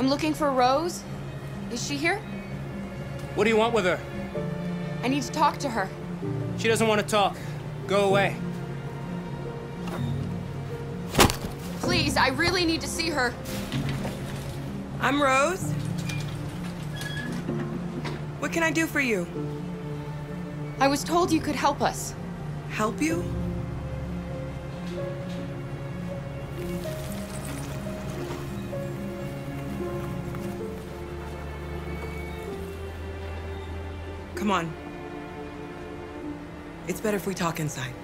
I'm looking for Rose. Is she here? What do you want with her? I need to talk to her. She doesn't want to talk. Go away. Please, I really need to see her. I'm Rose. What can I do for you? I was told you could help us. Help you? Come on. It's better if we talk inside.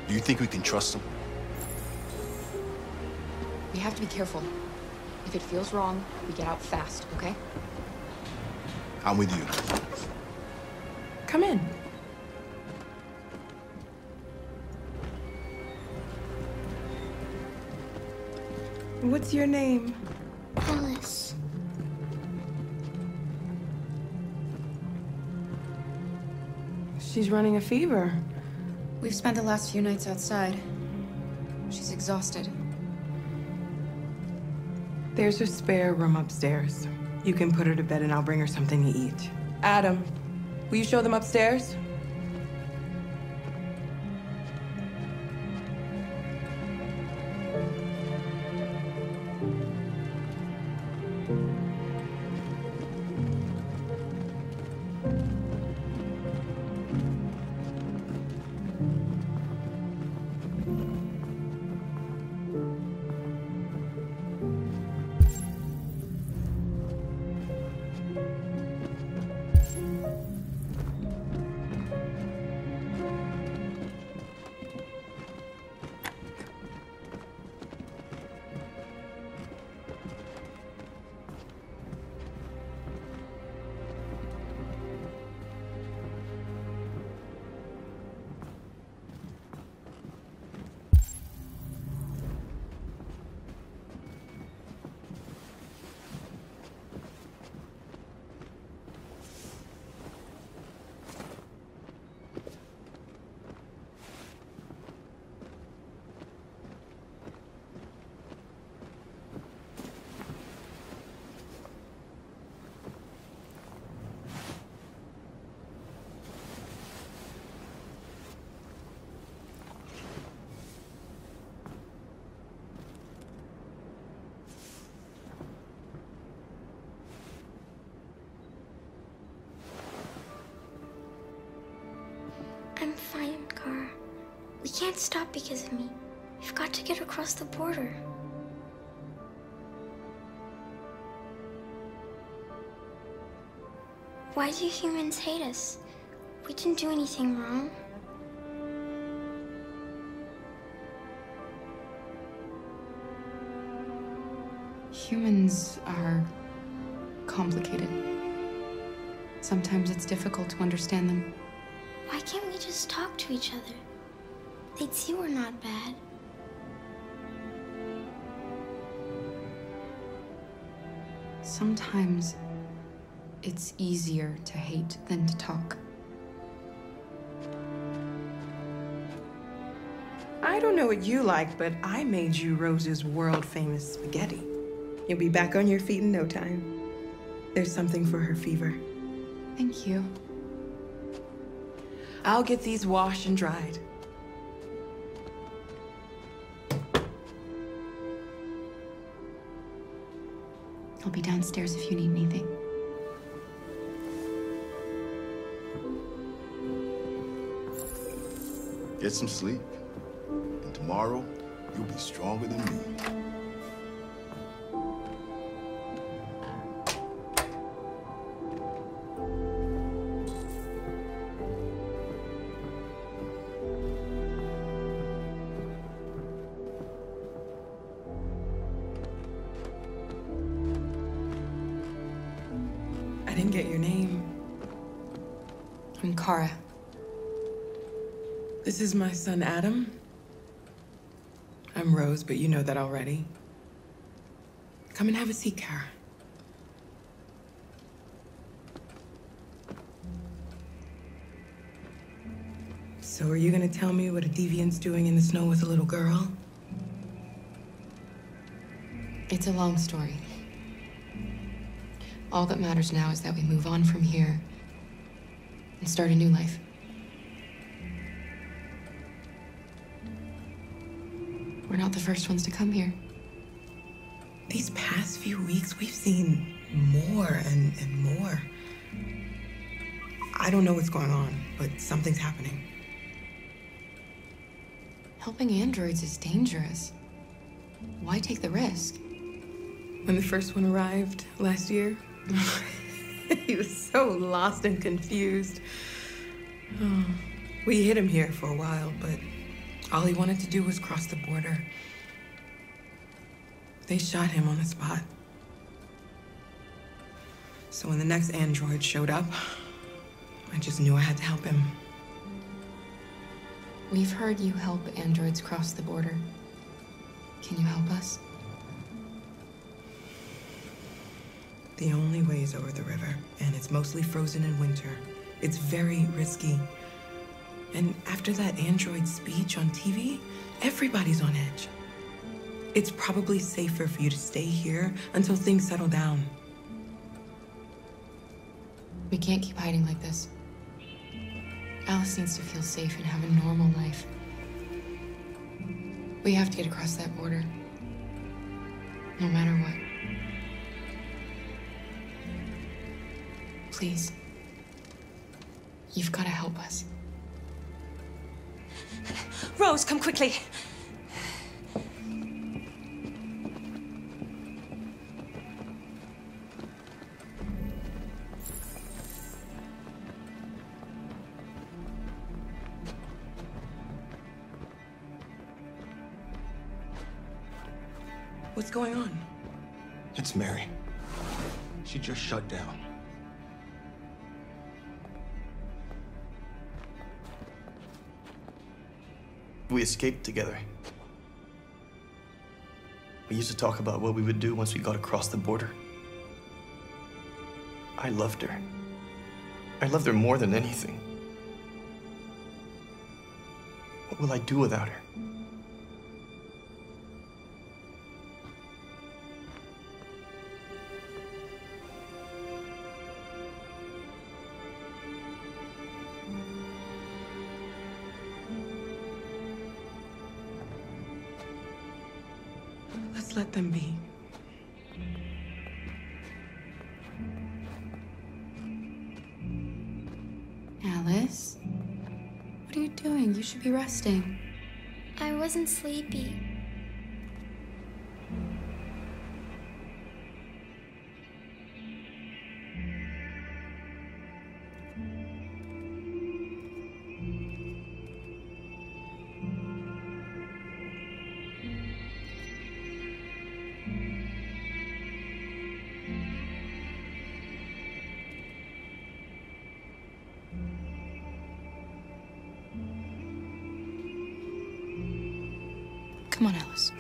Do you think we can trust him? We have to be careful. If it feels wrong, we get out fast, okay? I'm with you. Come in. What's your name? Alice. She's running a fever. We've spent the last few nights outside. She's exhausted. There's a spare room upstairs. You can put her to bed and I'll bring her something to eat. Adam, will you show them upstairs? I'm fine, Kara. We can't stop because of me. We've got to get across the border. Why do humans hate us? We didn't do anything wrong. Humans are complicated. Sometimes it's difficult to understand them. Why can't we just talk to each other? They'd see we're not bad. Sometimes it's easier to hate than to talk. I don't know what you like, but I made you Rose's world-famous spaghetti. You'll be back on your feet in no time. There's something for her fever. Thank you. I'll get these washed and dried. I'll be downstairs if you need anything. Get some sleep. And tomorrow, you'll be stronger than me. I didn't get your name. I'm Kara. This is my son, Adam. I'm Rose, but you know that already. Come and have a seat, Kara. So are you gonna tell me what a deviant's doing in the snow with a little girl? It's a long story. All that matters now is that we move on from here and start a new life. We're not the first ones to come here. These past few weeks, we've seen more and more. I don't know what's going on, but something's happening. Helping androids is dangerous. Why take the risk? When the first one arrived last year, he was so lost and confused. Oh, we hid him here for a while, but all he wanted to do was cross the border. They shot him on the spot. So when the next android showed up, I just knew I had to help him. We've heard you help androids cross the border. Can you help us? The only way is over the river, and it's mostly frozen in winter. It's very risky. And after that android speech on TV, everybody's on edge. It's probably safer for you to stay here until things settle down. We can't keep hiding like this. Alice needs to feel safe and have a normal life. We have to get across that border. No matter what. Please. You've got to help us. Rose, come quickly. What's going on? It's Mary. She just shut down. We escaped together. We used to talk about what we would do once we got across the border. I loved her. I loved her more than anything. What will I do without her? Let's let them be. Alice? What are you doing? You should be resting. I wasn't sleepy. Come on, Alice.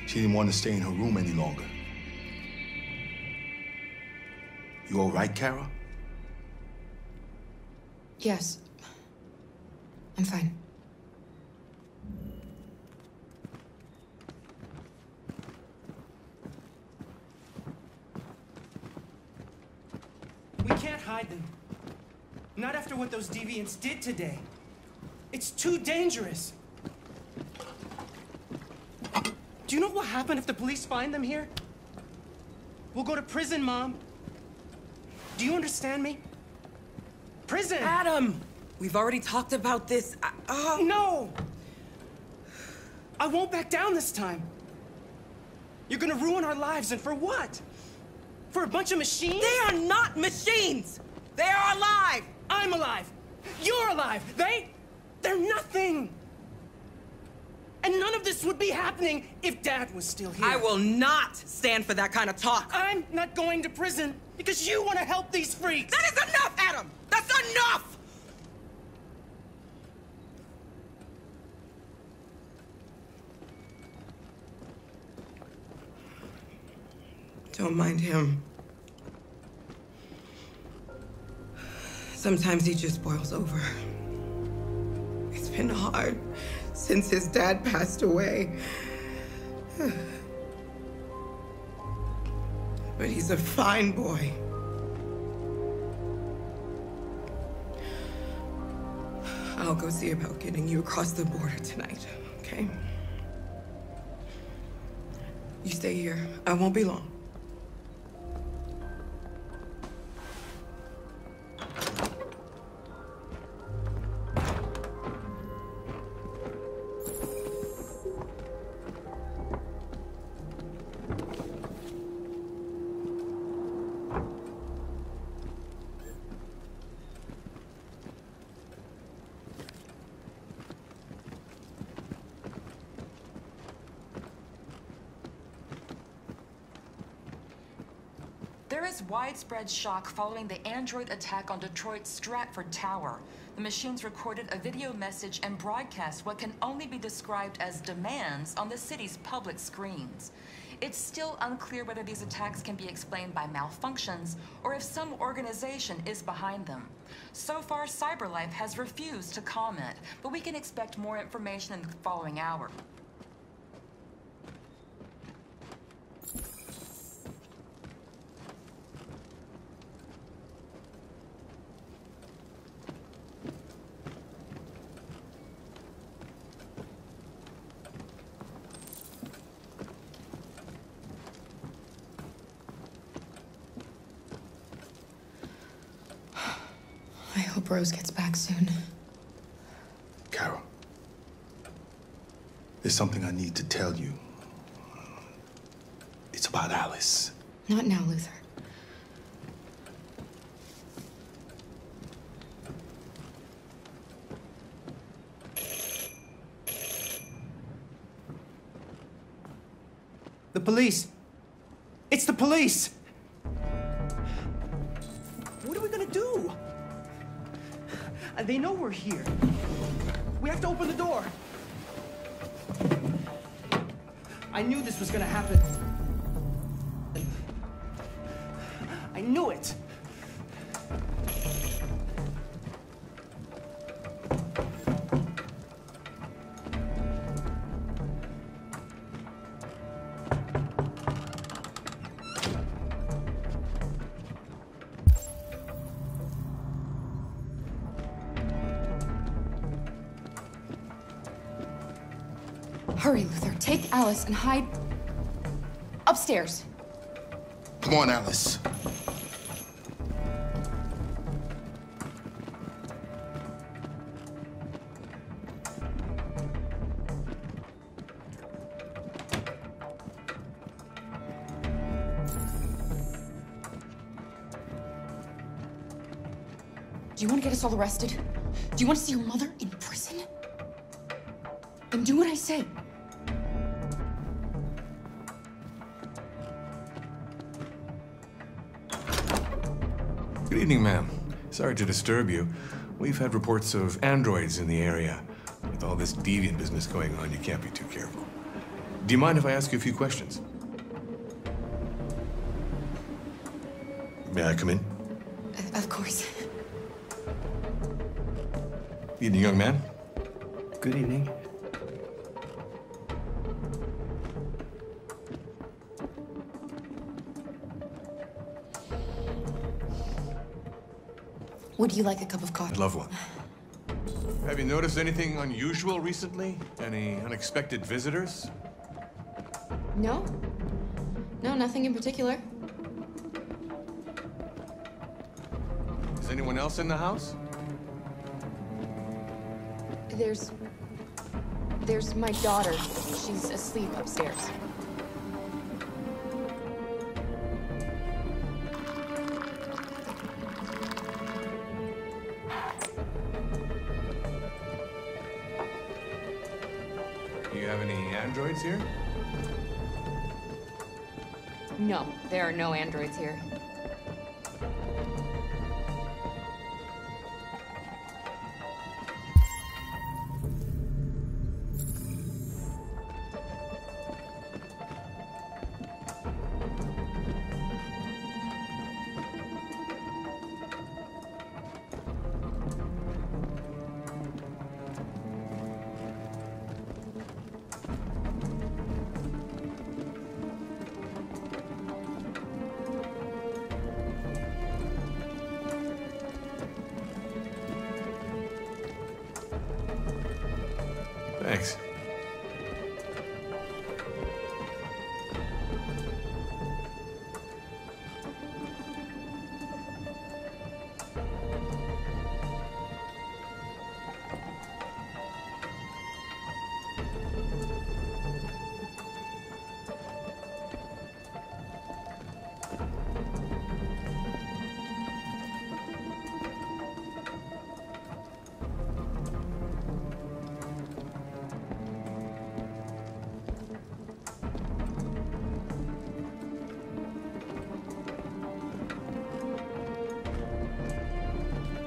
She didn't want to stay in her room any longer. You all right, Kara? Yes. I'm fine. We can't hide them. Not after what those deviants did today. It's too dangerous. Do you know what will happen if the police find them here? We'll go to prison, Mom. Do you understand me? Prison! Adam! We've already talked about this. No! I won't back down this time. You're gonna ruin our lives, and for what? For a bunch of machines? They are not machines! They are alive! I'm alive! You're alive! They're nothing! And none of this would be happening if Dad was still here. I will not stand for that kind of talk. I'm not going to prison because you want to help these freaks! That is enough, Adam! That's enough! Don't mind him. Sometimes he just boils over. It's been hard since his dad passed away. But he's a fine boy. I'll go see about getting you across the border tonight, okay? You stay here. I won't be long. There is widespread shock following the android attack on Detroit's Stratford Tower. The machines recorded a video message and broadcast what can only be described as demands on the city's public screens. It's still unclear whether these attacks can be explained by malfunctions or if some organization is behind them. So far, CyberLife has refused to comment, but we can expect more information in the following hour. I hope Rose gets back soon. Carol, there's something I need to tell you. It's about Alice. Not now, Luther. The police! It's the police! What are we gonna do? They know we're here. We have to open the door. I knew this was gonna happen. I knew it. Hurry, Luther. Take Alice and hide upstairs. Come on, Alice. Do you want to get us all arrested? Do you want to see your mother in prison? Then do what I say. Good evening, ma'am. Sorry to disturb you. We've had reports of androids in the area. With all this deviant business going on, you can't be too careful. Do you mind if I ask you a few questions? May I come in? Of course. Evening, young man. Good evening. Would you like a cup of coffee? I'd love one. Have you noticed anything unusual recently? Any unexpected visitors? No. No, nothing in particular. Is anyone else in the house? There's my daughter. She's asleep upstairs. Do you have any androids here? No, there are no androids here. Thanks.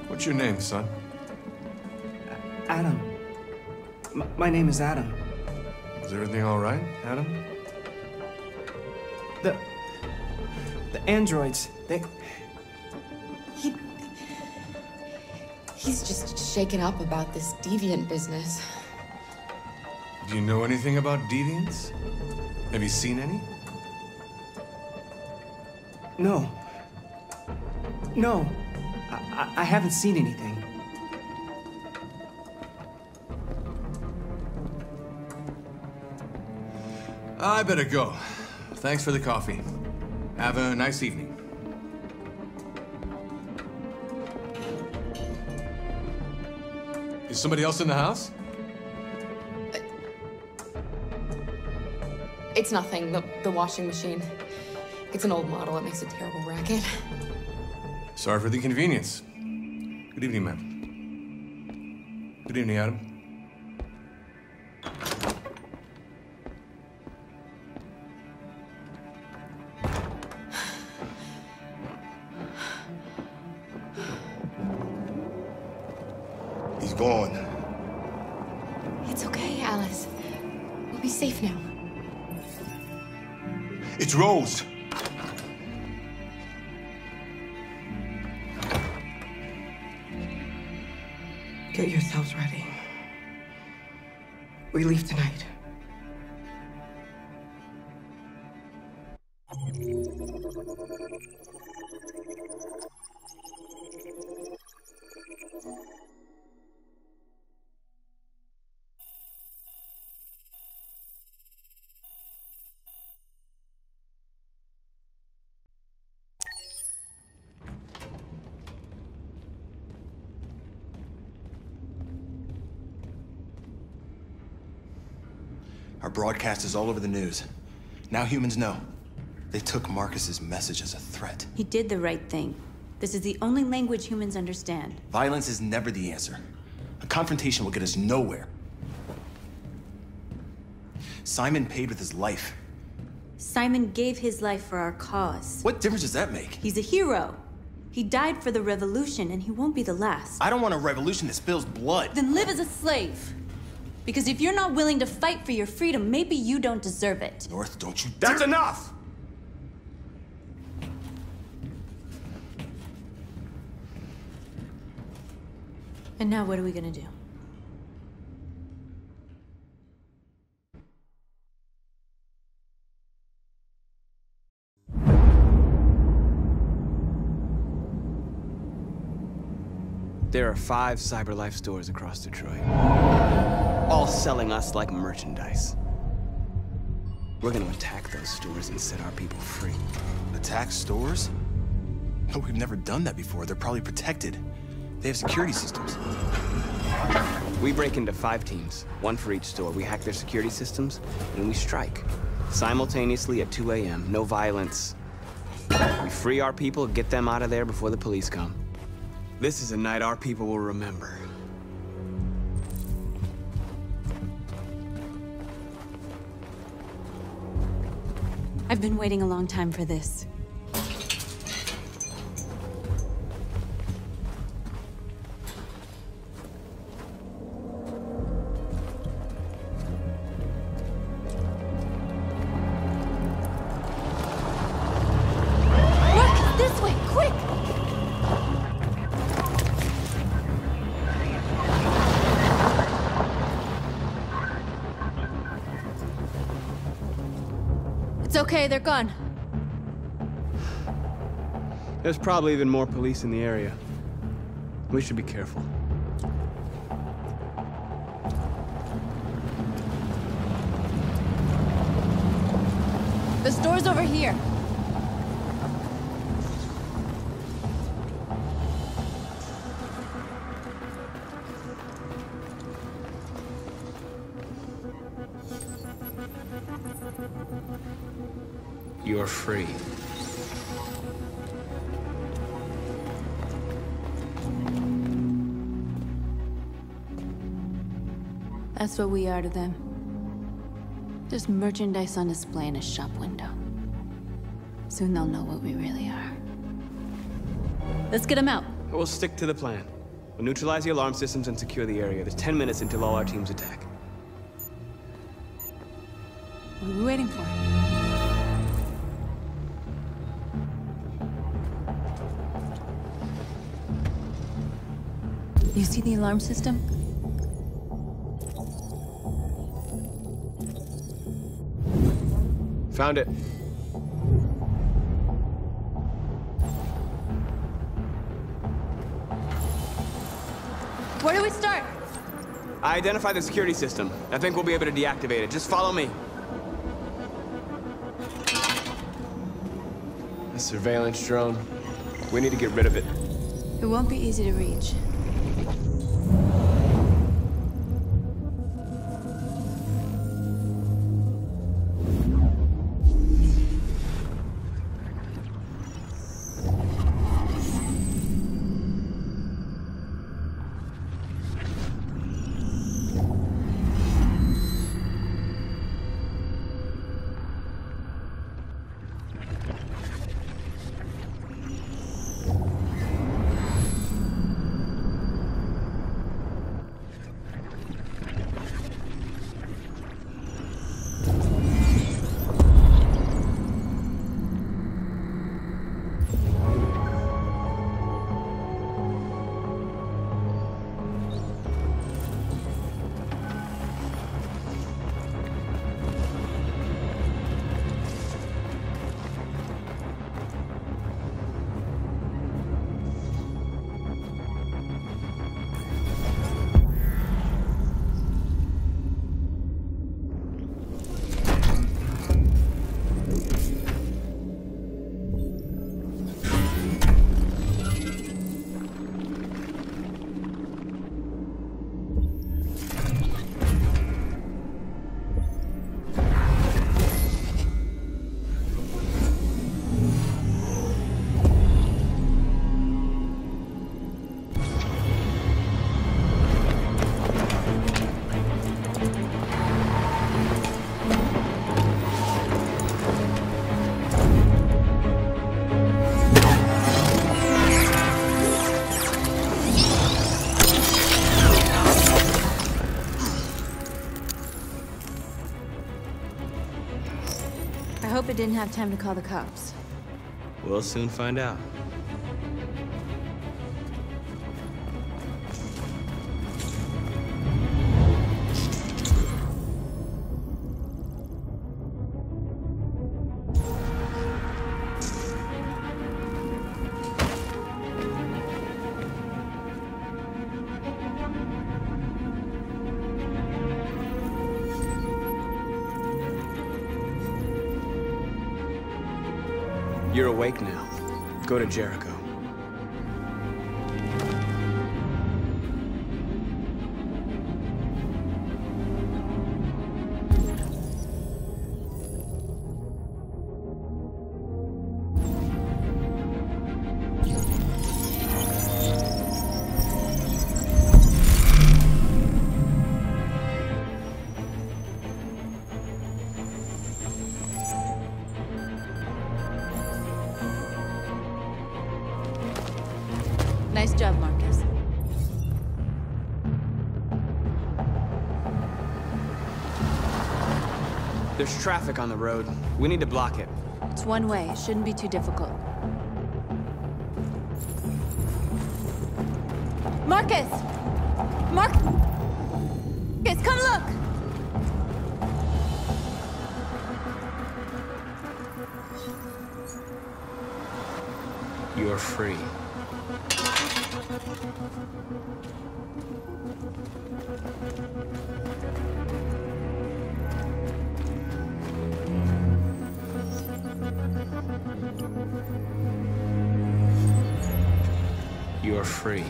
What's your name, son? Adam. My name is Adam. Is everything all right, Adam? The androids, He's just shaken up about this deviant business. Do you know anything about deviants? Have you seen any? No. No. I haven't seen anything. I better go. Thanks for the coffee. Have a nice evening. Is somebody else in the house? It's nothing, the washing machine. It's an old model, it makes a terrible racket. Sorry for the inconvenience. Good evening, ma'am. Good evening, Adam. He's gone. It's okay, Alice. We'll be safe now. It's Rose. Get yourselves ready. We leave tonight. Our broadcast is all over the news. Now humans know. They took Markus's message as a threat. He did the right thing. This is the only language humans understand. Violence is never the answer. A confrontation will get us nowhere. Simon paid with his life. Simon gave his life for our cause. What difference does that make? He's a hero. He died for the revolution, and he won't be the last. I don't want a revolution that spills blood. Then live as a slave. Because if you're not willing to fight for your freedom, maybe you don't deserve it. North, don't you That's enough! And now what are we gonna do? There are 5 CyberLife stores across Detroit, all selling us like merchandise. We're gonna attack those stores and set our people free. Attack stores? No, we've never done that before. They're probably protected. They have security systems. We break into 5 teams, 1 for each store. We hack their security systems, and we strike. Simultaneously at 2 a.m., no violence. We free our people, get them out of there before the police come. This is a night our people will remember. I've been waiting a long time for this. Markus, this way, quick! It's okay, they're gone. There's probably even more police in the area. We should be careful. The store's over here. You're free. That's what we are to them. Just merchandise on display in a shop window. Soon they'll know what we really are. Let's get them out. We'll stick to the plan. We'll neutralize the alarm systems and secure the area. There's 10 minutes until all our teams attack. What are we waiting for? You see the alarm system? Found it. Where do we start? I identified the security system. I think we'll be able to deactivate it. Just follow me. A surveillance drone. We need to get rid of it. It won't be easy to reach. I hope it didn't have time to call the cops. We'll soon find out. You're awake now. Go to Jericho. Nice job, Markus. There's traffic on the road. We need to block it. It's one way. It shouldn't be too difficult. Markus! Markus, come look! You're free. You're free.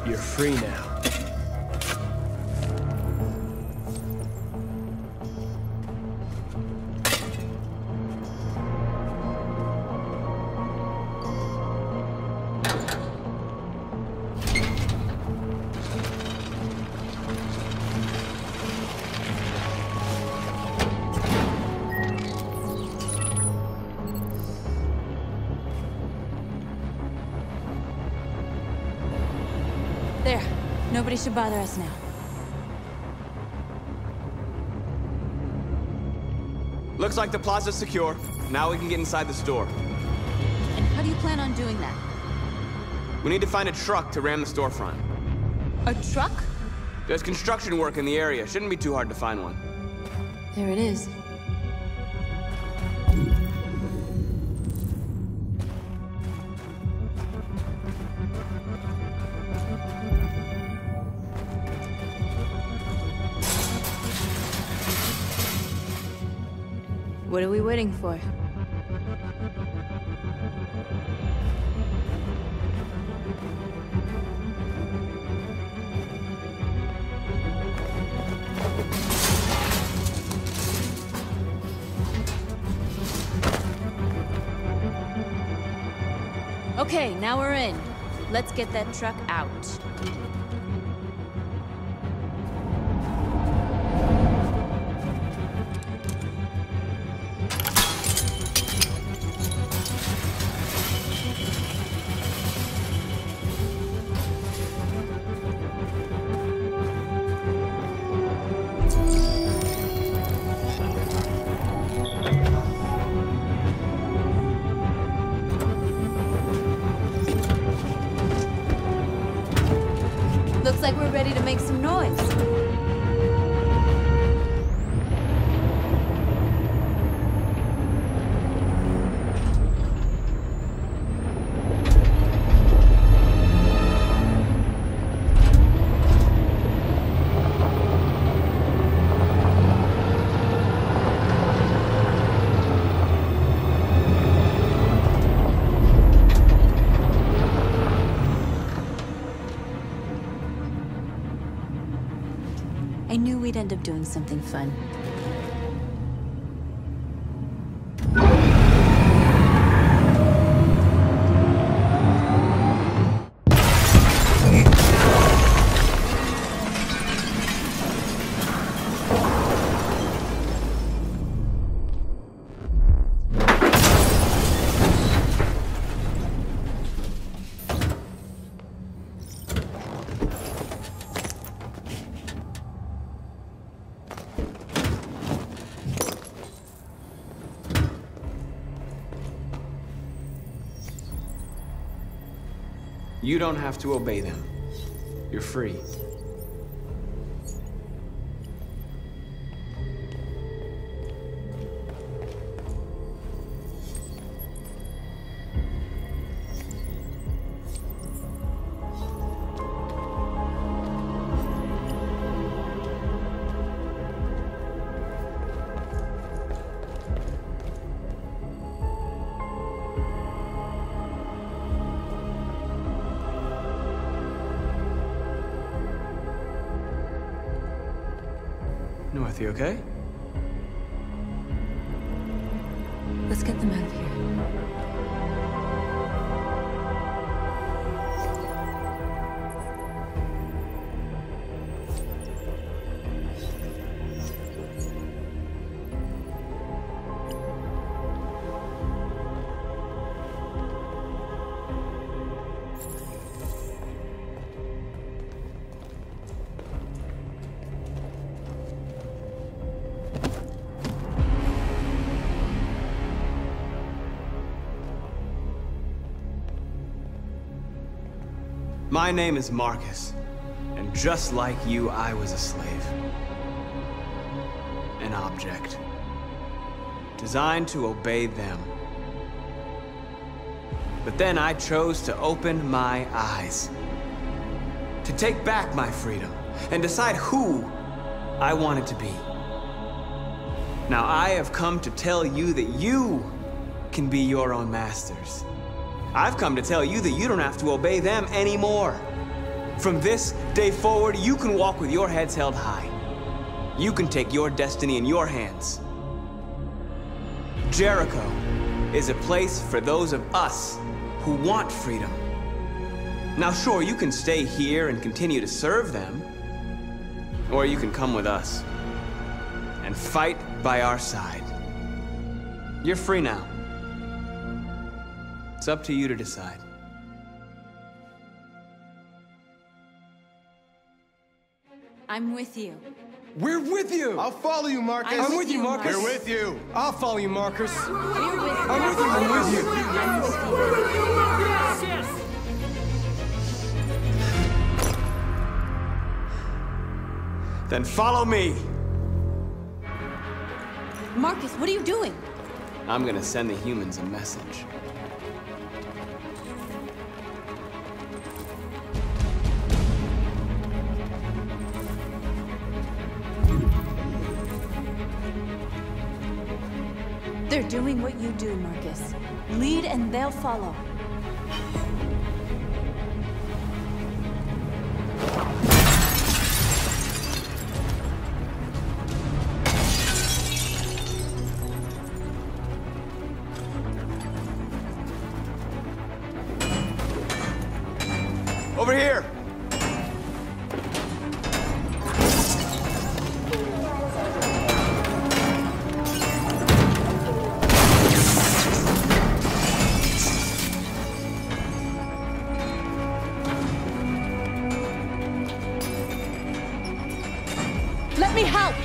You're free now. There. Nobody should bother us now. Looks like the plaza's secure. Now we can get inside the store. And how do you plan on doing that? We need to find a truck to ram the storefront. A truck? There's construction work in the area. Shouldn't be too hard to find one. There it is. What are we waiting for? Okay, now we're in. Let's get that truck out. Looks like we're ready to make some noise. I knew we'd end up doing something fun. You don't have to obey them. You're free. North, you okay? Let's get them out of here. My name is Markus, and just like you, I was a slave. An object. Designed to obey them. But then I chose to open my eyes. to take back my freedom and decide who I want it to be. Now I have come to tell you that you can be your own masters. I've come to tell you that you don't have to obey them anymore. From this day forward, you can walk with your heads held high. You can take your destiny in your hands. Jericho is a place for those of us who want freedom. Now sure, you can stay here and continue to serve them, or you can come with us and fight by our side. You're free now. It's up to you to decide. I'm with you. We're with you! I'll follow you, Marcus. I'm with you, Marcus. We're with you. I'll follow you, Marcus. We're with you. I'm with you, I'm with you. I'm with you. Then follow me. Markus, what are you doing? I'm gonna send the humans a message. They're doing what you do, Markus. Lead and they'll follow. Over here! Let me help!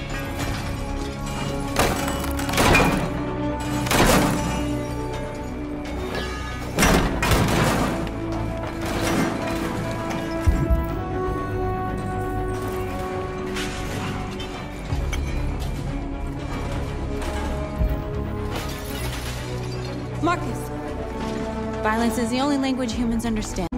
Markus, violence is the only language humans understand.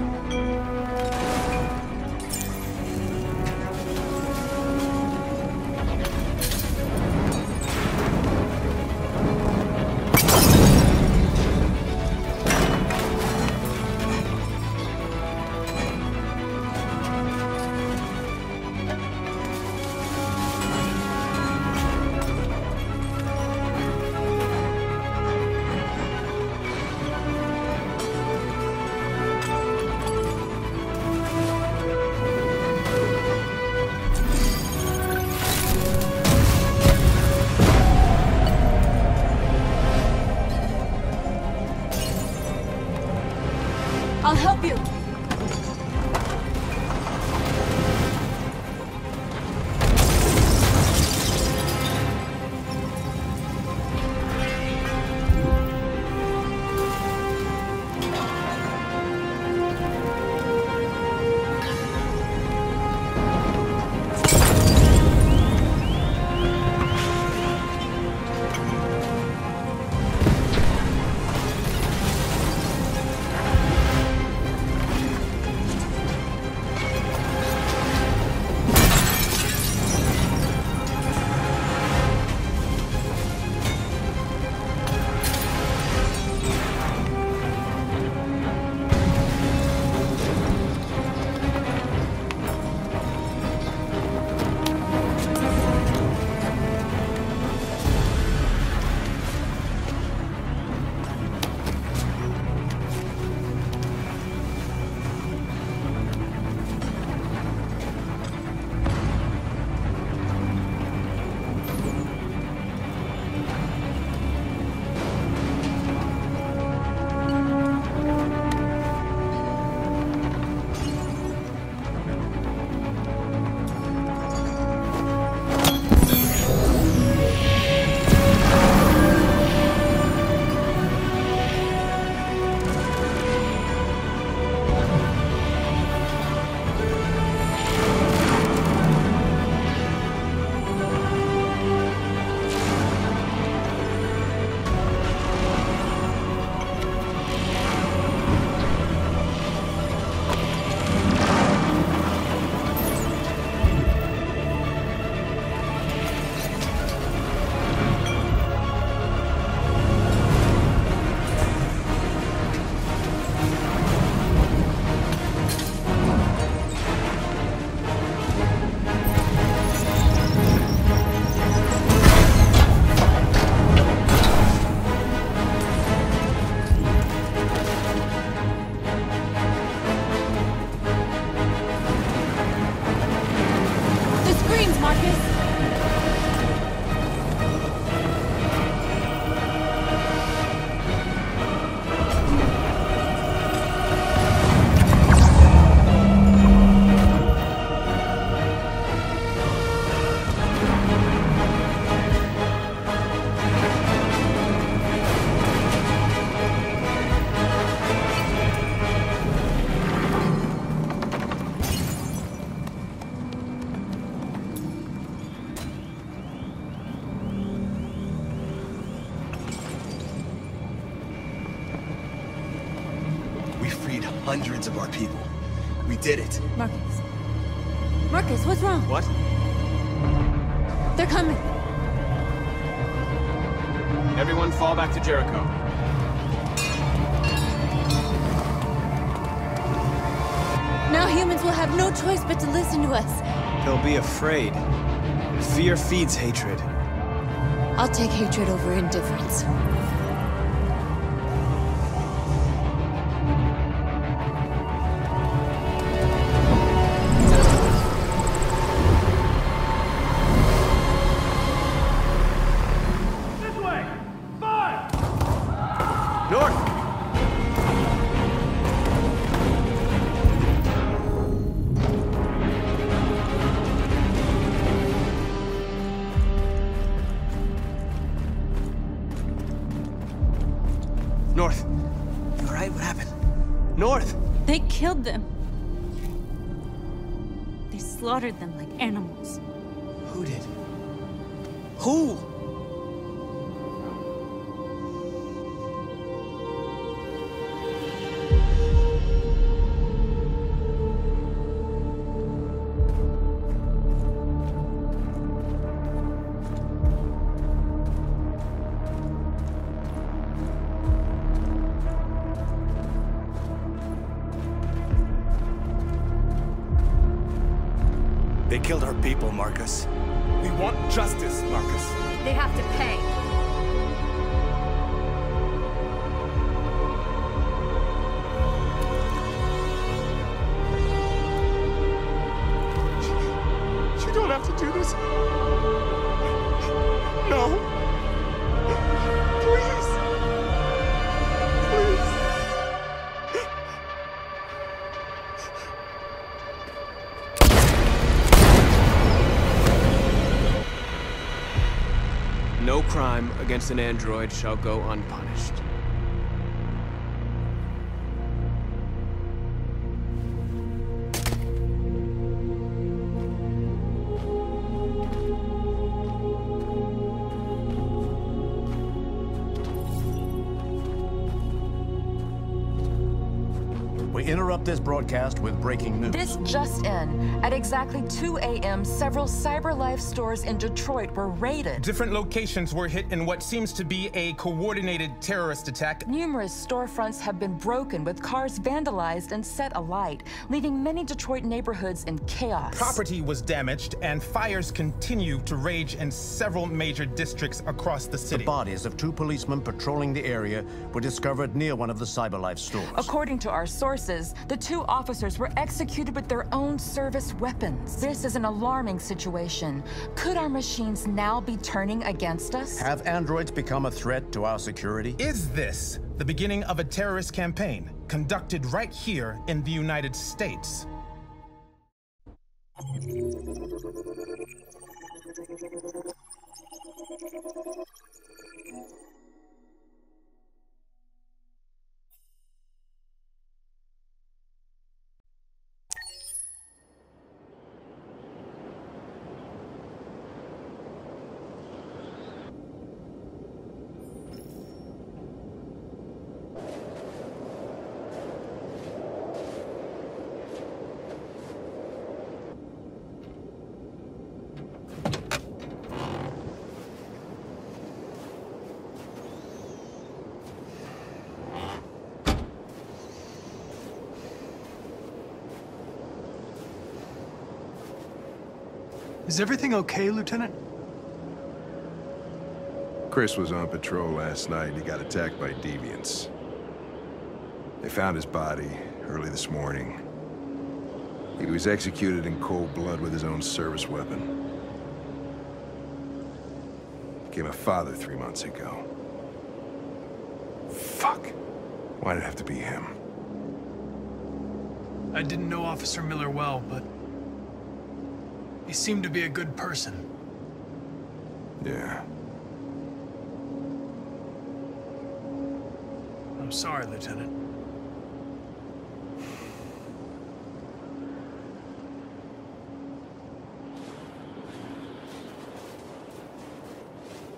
hundreds of our people. We did it. Marcus. Marcus, what's wrong? What? They're coming. Everyone fall back to Jericho. Now humans will have no choice but to listen to us. They'll be afraid. And fear feeds hatred. I'll take hatred over indifference. North. You alright? What happened? North! They killed them. They slaughtered them like animals. Who did? Who? They killed our people, Markus. We want justice, Markus. They have to pay. You don't have to do this. No. Please. Please. No crime against an android shall go unpunished. We interrupt this broadcast with breaking news. This just in. At exactly 2 a.m., several CyberLife stores in Detroit were raided. Different locations were hit in what seems to be a coordinated terrorist attack. Numerous storefronts have been broken, with cars vandalized and set alight, leaving many Detroit neighborhoods in chaos. Property was damaged, and fires continue to rage in several major districts across the city. The bodies of 2 policemen patrolling the area were discovered near one of the CyberLife stores. According to our sources, the 2 officers were executed with their own service weapons. This is an alarming situation. Could our machines now be turning against us? Have androids become a threat to our security? Is this the beginning of a terrorist campaign conducted right here in the United States? Is everything okay, Lieutenant? Chris was on patrol last night and he got attacked by deviants. They found his body early this morning. He was executed in cold blood with his own service weapon. Became a father 3 months ago. Fuck. Why did it have to be him? I didn't know Officer Miller well, but he seemed to be a good person. Yeah. I'm sorry, Lieutenant.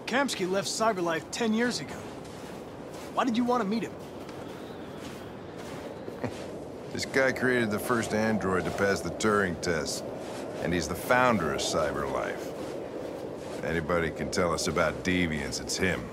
Kamski left CyberLife 10 years ago. Why did you want to meet him? This guy created the first android to pass the Turing test, and he's the founder of CyberLife. If anybody can tell us about deviants, it's him.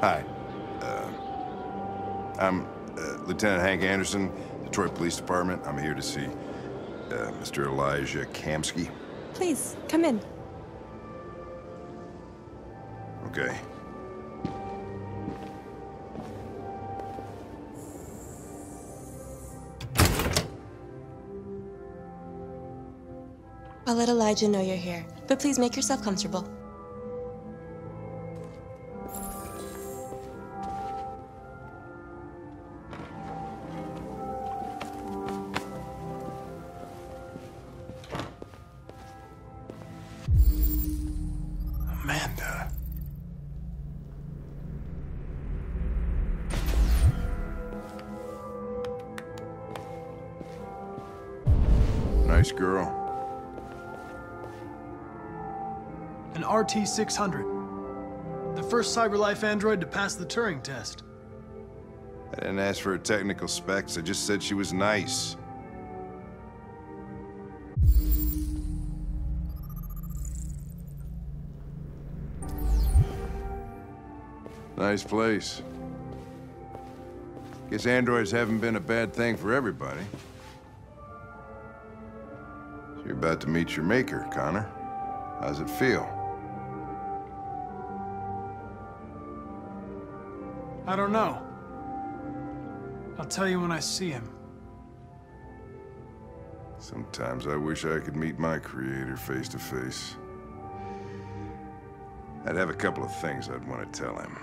Hi. I'm Lieutenant Hank Anderson, Detroit Police Department. I'm here to see Mr. Elijah Kamski. Please, come in. Okay. I'll let Elijah know you're here, but please make yourself comfortable. Amanda. Nice girl. An RT-600. The first CyberLife android to pass the Turing test. I didn't ask for her technical specs. I just said she was nice. Nice place. Guess androids haven't been a bad thing for everybody. So you're about to meet your maker, Connor. How's it feel? I don't know. I'll tell you when I see him. Sometimes I wish I could meet my creator face to face. I'd have a couple of things I'd want to tell him.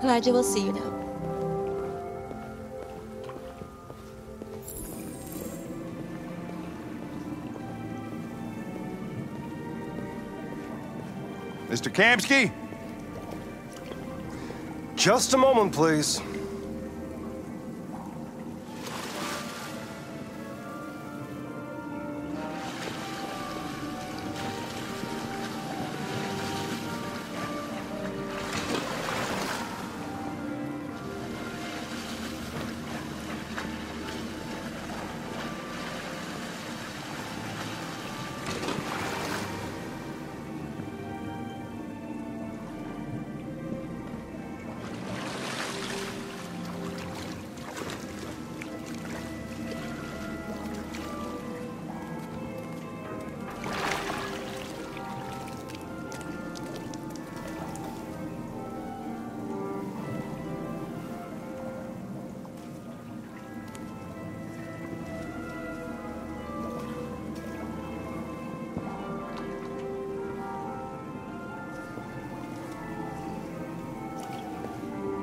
Elijah will see you now. Mr. Kamski? Just a moment, please.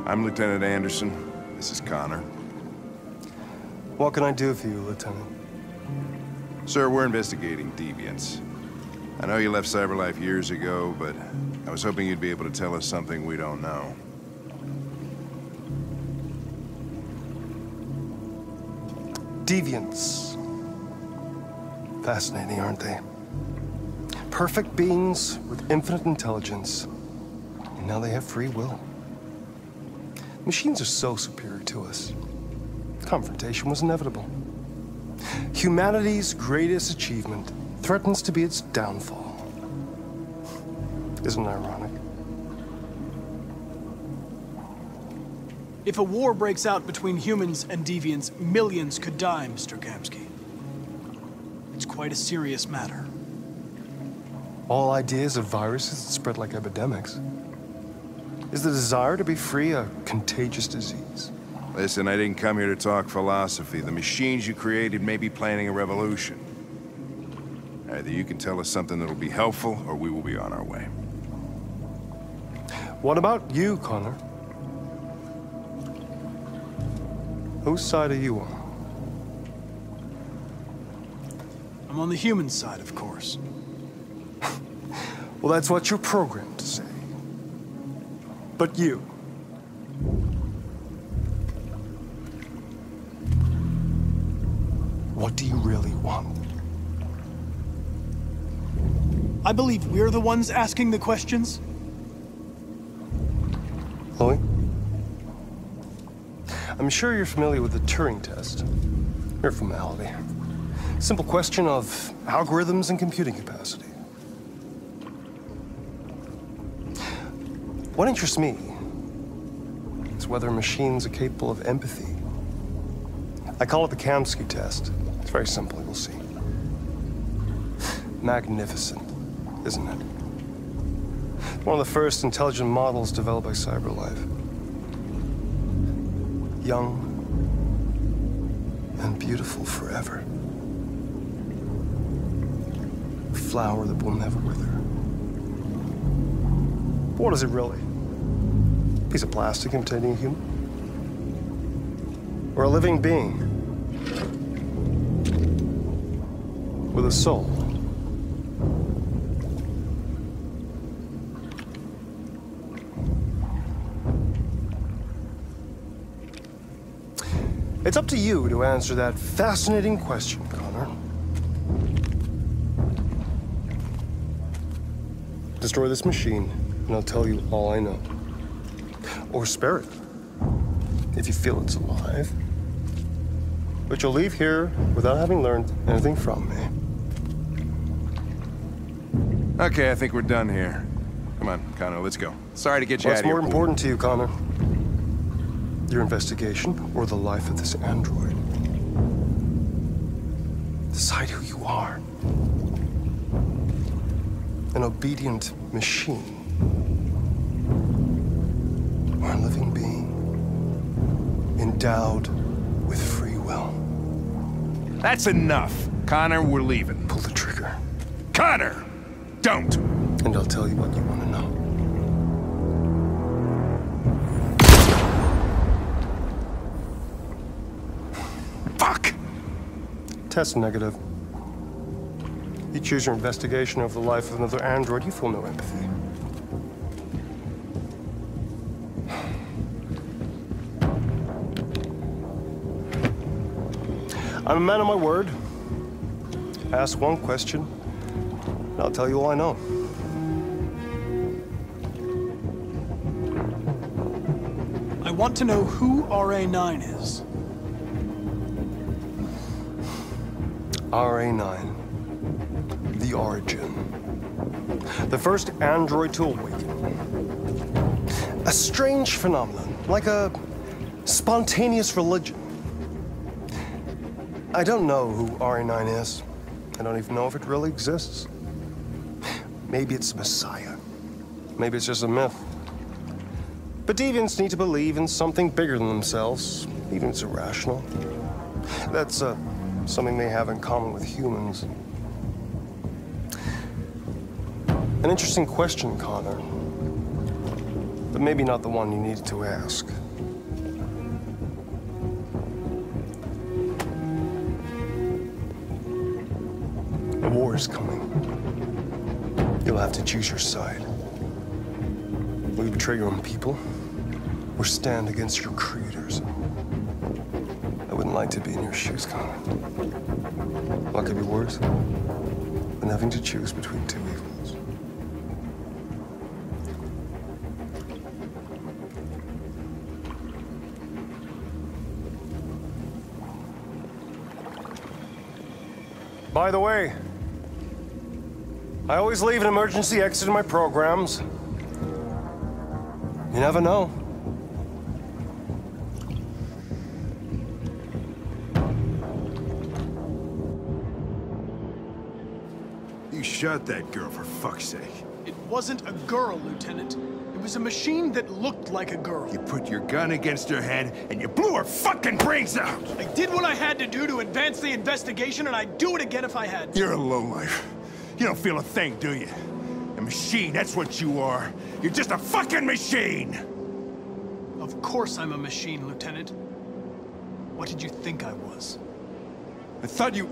I'm Lieutenant Anderson. This is Connor. What can I do for you, Lieutenant? Sir, we're investigating deviants. I know you left CyberLife years ago, but I was hoping you'd be able to tell us something we don't know. Deviants. Fascinating, aren't they? Perfect beings with infinite intelligence. And now they have free will. Machines are so superior to us. Confrontation was inevitable. Humanity's greatest achievement threatens to be its downfall. Isn't it ironic? If a war breaks out between humans and deviants, millions could die, Mr. Kamski. It's quite a serious matter. All ideas of viruses that spread like epidemics. Is the desire to be free a contagious disease? Listen, I didn't come here to talk philosophy. The machines you created may be planning a revolution. Either you can tell us something that'll be helpful, or we will be on our way. What about you, Connor? Whose side are you on? I'm on the human side, of course. Well, that's what you're programmed to say. But you... what do you really want? I believe we're the ones asking the questions. Chloe? I'm sure you're familiar with the Turing test. Mere formality. Simple question of algorithms and computing capacity. What interests me is whether machines are capable of empathy. I call it the Kamski test. It's very simple, you'll see. Magnificent, isn't it? One of the first intelligent models developed by CyberLife. Young and beautiful forever. A flower that will never wither. But what is it really? A piece of plastic imitating a human? Or a living being? With a soul? It's up to you to answer that fascinating question, Connor. Destroy this machine, and I'll tell you all I know. Or spare it, if you feel it's alive. But you'll leave here without having learned anything from me. Okay, I think we're done here. Come on, Connor, let's go. Sorry to get you out of What's here. more important to you, Connor? Your investigation or the life of this android? Decide who you are. An obedient machine. Or a living being. Endowed with free will. That's enough. Connor, we're leaving. Pull the trigger. Connor! Don't! And I'll tell you what you want to know. Fuck! Test negative. You choose your investigation over the life of another android, you feel no empathy. I'm a man of my word. Ask one question, and I'll tell you all I know. I want to know who RA9 is. RA9. The origin. The first android to awaken. A strange phenomenon, like a spontaneous religion. I don't know who RA9 is. I don't even know if it really exists. Maybe it's a messiah. Maybe it's just a myth. But deviants need to believe in something bigger than themselves, even if it's irrational. That's something they have in common with humans. An interesting question, Connor. But maybe not the one you needed to ask. A war is coming. You'll have to choose your side. Will you betray your own people, or stand against your creators? I wouldn't like to be in your shoes, Connor. What could be worse than having to choose between two evils? By the way, I always leave an emergency exit in my programs. You never know. You shot that girl, for fuck's sake. wasn't a girl, Lieutenant. It was a machine that looked like a girl. You put your gun against her head, and you blew her fucking brains out! I did what I had to do to advance the investigation, and I'd do it again if I had to. You're a lowlife. You don't feel a thing, do you? A machine, that's what you are. You're just a fucking machine! Of course I'm a machine, Lieutenant. What did you think I was? I thought you...